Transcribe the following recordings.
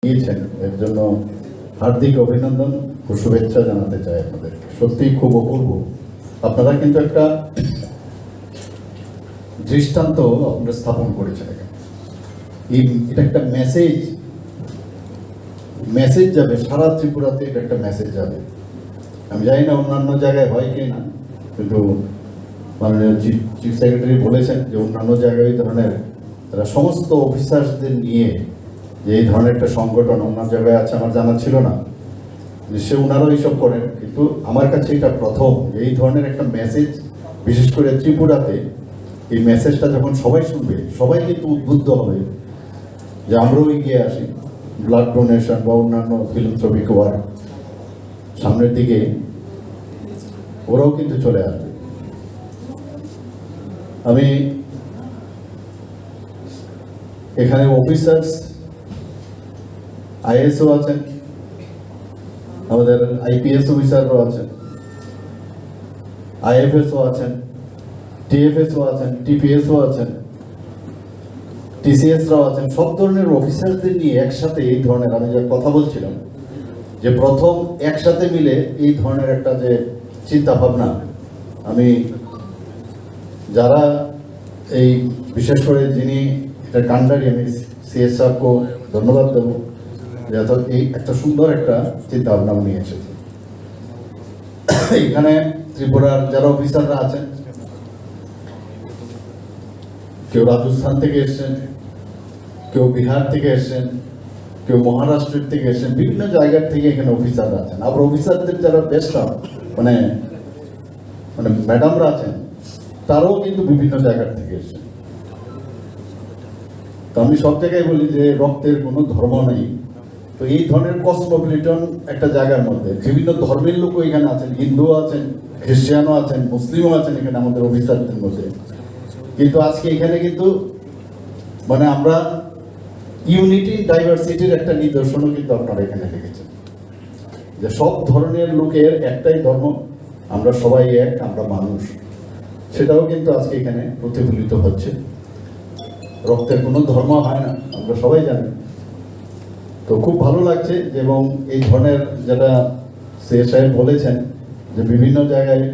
দিয়েছেন এর জন্য হার্দিক অভিনন্দন ও শুভেচ্ছা জানাতে চাই আপনাদের। সত্যিই খুব অপূর্ব। আপনারা কিন্তু একটা দৃষ্টান্ত আপনারা স্থাপন করেছেন। এটা একটা মেসেজ যাবে সারা ত্রিপুরাতে, এটা একটা মেসেজ যাবে। আমি জানি না অন্যান্য জায়গায় হয় কি না, কিন্তু মাননীয় চিফ সেক্রেটারি বলেছেন যে অন্যান্য জায়গায় এই ধরনের তারা সমস্ত অফিসার্সদের নিয়ে যে এই ধরনের একটা সংগঠন অন্য জায়গায় আছে আমার জানা ছিল না। নিশ্চয়ই ওনারাও এইসব করেন, কিন্তু আমার কাছে এটা প্রথম এই ধরনের একটা মেসেজ, বিশেষ করে ত্রিপুরাতে এই মেসেজটা যখন সবাই শুনবে, সবাই কিন্তু উদ্বুদ্ধ হবে যে আমরাও এগিয়ে আসি। ব্লাড ডোনেশন বা অন্যান্য ফিলান্থ্রপিক ওয়ার্ক সামনের দিকে ওরাও কিন্তু চলে আসবে। আমি এখানে অফিসার্স আইএসও আছেন, আমাদের আইপিএস অফিসারও আছেন, আইএফএসও আছেন, টিএফএসও আছেন, টিপিএসও আছেন, টিসিএসরাও আছেন। সব ধরনের অফিসারদের নিয়ে একসাথে এই ধরনের, আমি যে কথা বলছিলাম যে প্রথম একসাথে মিলে এই ধরনের একটা যে চিন্তা ভাবনা, আমি যারা এই বিশেষ করে যিনি এটা কান্ডারি, আমি সিএস সাহেবকে ধন্যবাদ দেবো যে এই একটা সুন্দর একটা চিন্তা ভাবনা নিয়ে এসেছে। এখানে ত্রিপুরার যারা অফিসাররা আছেন, কেউ রাজস্থান থেকে এসছেন, কেউ বিহার থেকে এসছেন, কেউ মহারাষ্ট্রের থেকে এসছেন, বিভিন্ন জায়গার থেকে এখানে অফিসাররা আছেন। আবার অফিসারদের যারা বেস্ট মানে ম্যাডামরা আছেন, তারাও কিন্তু বিভিন্ন জায়গার থেকে এসছেন। তো আমি সব জায়গায় বলি যে রক্তের কোনো ধর্ম নেই। তো এই ধরনের কসমোপলিটন একটা জায়গার মধ্যে বিভিন্ন ধর্মের লোকও এখানে আছেন, হিন্দুও আছেন, খ্রিস্টানও আছেন, মুসলিমও আছেন এখানে আমাদের অফিসারদের মধ্যে। কিন্তু আজকে এখানে কিন্তু মানে আমরা ইউনিটি ডাইভার্সিটির একটা নিদর্শনও কিন্তু আপনারা এখানে দেখেছেন, যে সব ধরনের লোকের একটাই ধর্ম, আমরা সবাই এক, আমরা মানুষ। সেটাও কিন্তু আজকে এখানে প্রতিফলিত হচ্ছে। রক্তের কোনো ধর্ম হয় না, আমরা সবাই জানি। তো খুব ভালো লাগছে। এবং এই ধরনের যেটা সিএস সাহেব বলেছেন যে বিভিন্ন জায়গায়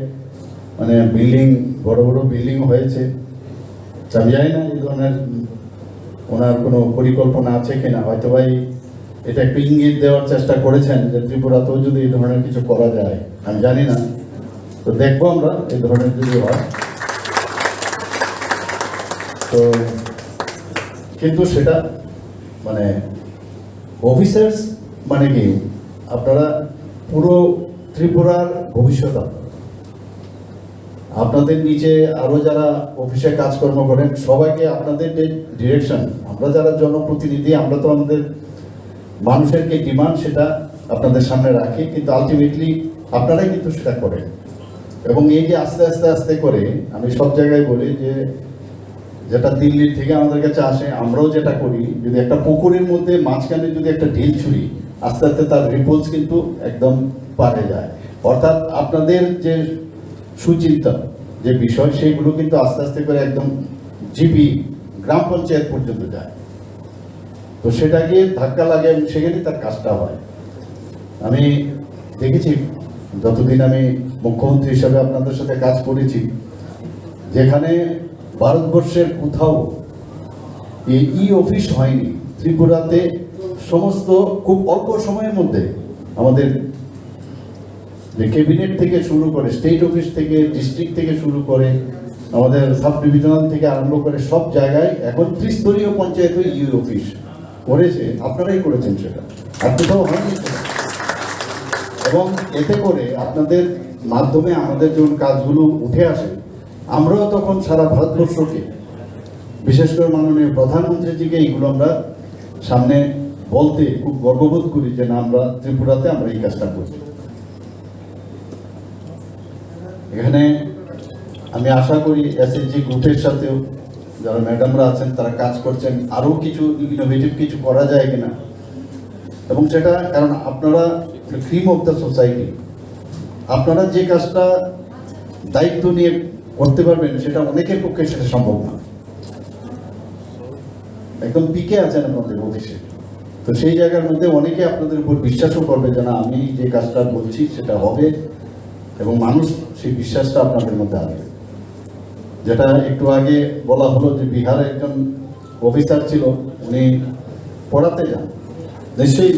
মানে বিল্ডিং, বড় বড় বিল্ডিং হয়েছে। আমি জানি না এই ধরনের ওনার কোনো পরিকল্পনা আছে কিনা, হয়তো ভাই এটা একটু ইঙ্গিত দেওয়ার চেষ্টা করেছেন যে ত্রিপুরাতেও যদি এই ধরনের কিছু করা যায়, আমি জানি না। তো দেখবো আমরা এই ধরনের যদি হয়। তো কিন্তু সেটা মানে অফিসার্স মানে কি, আপনারা পুরো ত্রিপুরার ভবিষ্যৎ। আপনাদের নিচে আরো যারা অফিসে কাজকর্ম করেন সবাইকে আপনাদের যে ডিরেকশন, আমরা যারা জনপ্রতিনিধি, আমরা তো আমাদের মানুষের যে ডিমান্ড সেটা আপনাদের সামনে রাখি, কিন্তু আলটিমেটলি আপনারাই কিন্তু সেটা করেন। এবং এই যে আস্তে আস্তে আস্তে করে আমি সব জায়গায় বলি যে যেটা দিল্লির থেকে আমাদের কাছে আসে, আমরাও যেটা করি, যদি একটা পুকুরের মধ্যে মাঝখানে যদি একটা ঢিল ছুড়ি, আস্তে আস্তে তার রিপোর্টস কিন্তু একদম পারে যায়। অর্থাৎ আপনাদের যে সুচিন্তা যে বিষয়, সেইগুলো কিন্তু আস্তে আস্তে করে একদম জিপি গ্রাম পঞ্চায়েত পর্যন্ত যায়। তো সেটাকে ধাক্কা লাগে, সেখানে তার কাজটা হয়। আমি দেখেছি যতদিন আমি মুখ্যমন্ত্রী হিসাবে আপনাদের সাথে কাজ করেছি, যেখানে ভারতবর্ষের কোথাও এই অফিস হয়নি, ত্রিপুরাতে সমস্ত খুব অল্প সময়ের মধ্যে আমাদের যে ক্যাবিনেট থেকে শুরু করে, স্টেট অফিস থেকে, ডিস্ট্রিক্ট থেকে শুরু করে, আমাদের সাব ডিভিশনাল থেকে আরম্ভ করে সব জায়গায় এখন ত্রিস্তরীয় পঞ্চায়েত অফিস করেছে। আপনারাই করেছেন সেটা, আর কোথাও হয়নি সেটা। এবং এতে করে আপনাদের মাধ্যমে আমাদের যখন কাজগুলো উঠে আসে, আমরাও তখন সারা ভারতবর্ষকে, বিশেষ করে মাননীয় প্রধানমন্ত্রীজিকে এইগুলো আমরা সামনে বলতে খুব গর্ববোধ করি যে না, আমরা ত্রিপুরাতে আমরা এই কাজটা করছি। এখানে আমি আশা করি এসএসজি গ্রুপের সাথেও যারা ম্যাডামরা আছেন তারা কাজ করছেন, আরও কিছু ইনোভেটিভ কিছু করা যায় কিনা। এবং সেটা কারণ আপনারা ক্রিম অফ দ্য সোসাইটি, আপনারা যে কাজটা দায়িত্ব নিয়ে করতে পারবেন সেটা অনেকের পক্ষে সেটা সম্ভব না। একদম পিকে আছেন আপনাদের অফিসে, তো সেই জায়গার মধ্যে অনেকে আপনাদের উপর বিশ্বাসও করবে যে না আমি যে কাজটা বলছি সেটা হবে, এবং মানুষ সেই বিশ্বাসটা আপনাদের মধ্যে আসবে। যেটা একটু আগে বলা হলো যে বিহারে একজন অফিসার ছিল, উনি পড়াতে যান, নিশ্চয়ই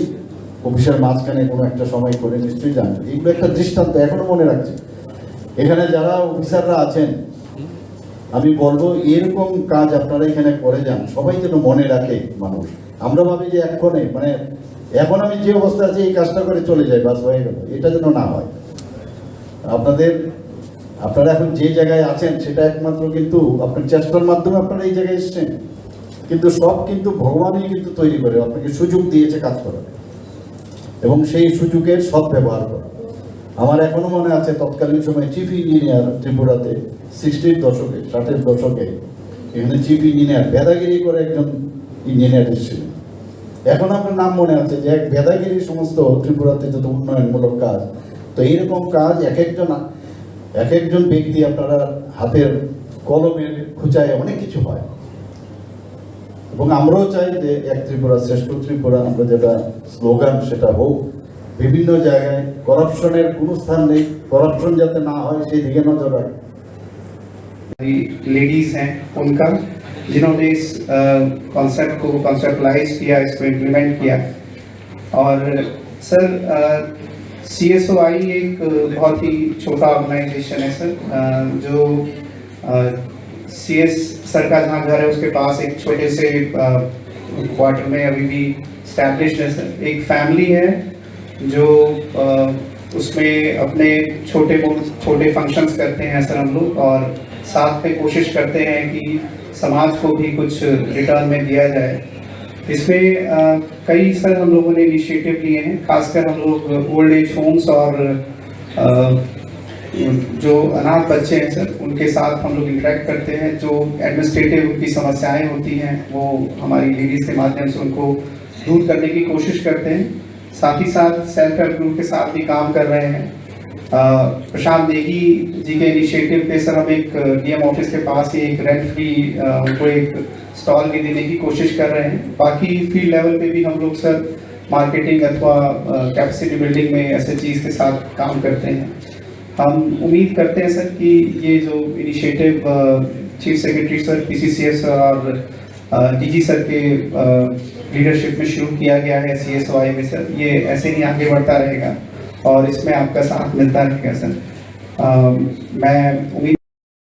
অফিসের মাঝখানে কোনো একটা সময় করে নিশ্চয়ই যান। এইগুলো একটা দৃষ্টান্ত এখনো মনে রাখছি। এখানে যারা অফিসাররা আছেন আমি বলবো এরকম কাজ আপনারা এখানে করে যান, সবাই যেন মনে রাখে মানুষ। আমরা ভাবি যে এক্ষণে মানে এখন আমি যে অবস্থা আছে এই কাজটা করে চলে যাই, বাস হয়ে গেল, এটা যেন না হয়। আপনারা এখন যে জায়গায় আছেন সেটা একমাত্র কিন্তু আপনার চেষ্টার মাধ্যমে আপনারা এই জায়গায় এসছেন, কিন্তু সব কিন্তু ভগবানই কিন্তু তৈরি করে, আপনাকে সুযোগ দিয়েছে কাজ করার, এবং সেই সুযোগের সৎ ব্যবহার করা। আমার এখনো মনে আছে তৎকালীন সময় চিফ ইঞ্জিনিয়ার ত্রিপুরাতে 60-র দশকে 60-এর দশকে এখানে চিফ ইঞ্জিনিয়ার বেদাগিরি করে একজন ইঞ্জিনিয়ার এসেছিলেন। এখন আপনার নাম মনে আছে যে এক বেদাগিরি সমস্ত ত্রিপুরাতে যত উন্নয়নমূলক কাজ, তো এইরকম কাজ এক একজন ব্যক্তি আপনারা হাতের কলমের খুঁচায় অনেক কিছু হয়। এবং আমরাও চাই যে এক ত্রিপুরা শ্রেষ্ঠ ত্রিপুরা, আমরা যেটা স্লোগান সেটা হোক। বিভিন্ন জায়গায় করাপশনের কোনো স্থান নেই, করাপশন যাতে না হয় সেই দিকে নজর রাখে। लेडीज हैं उनका, जिन्होंने इस कॉन्सेप्ट को कॉन्सेप्टलाइज किया, इसको इम्प्लीमेंट किया। और सर CSOI एक बहुत ही छोटा ऑर्गेनाइजेशन है सर, जो CS सर का जहाँ घर है उसके पास एक छोटे से क्वार्टर में अभी भी स्टैब्लिश्ड है सर। एक फैमिली है जो उसमें अपने छोटे फंक्शंस करते हैं सर हम लोग, और साथ में कोशिश करते हैं कि समाज को भी कुछ रिटर्न में दिया जाए। इसमें कई सर हम लोगों ने इनिशिएटिव लिए हैं, खासकर हम लोग ओल्ड एज होम्स और जो अनाथ बच्चे हैं सर उनके साथ हम लोग इंटरेक्ट करते हैं। जो एडमिनिस्ट्रेटिव उनकी समस्याएं होती हैं वो हमारी लेडीज़ के माध्यम से उनको दूर करने की कोशिश करते हैं। साथ ही साथ सेल्फ हेल्प ग्रुप के साथ भी काम कर रहे हैं। प्रशांत नेगी जी के इनिशिएटिव पे सर हम एक DM ऑफिस के पास ही एक रेंट फ्री उनको एक स्टॉल भी देने की कोशिश कर रहे हैं। बाकी फील्ड लेवल पे भी हम लोग सर मार्केटिंग अथवा कैपेसिटी बिल्डिंग में SHGs के साथ काम करते हैं। हम उम्मीद करते हैं सर कि ये जो initiative chief secretary sir PCCS और DG सर के लीडरशिप में शुरू किया गया है CSOI में सर, ये ऐसे ही आगे बढ़ता रहेगा और इसमें आपका साथ मिलता रहेगा सर। मैं उम्मीद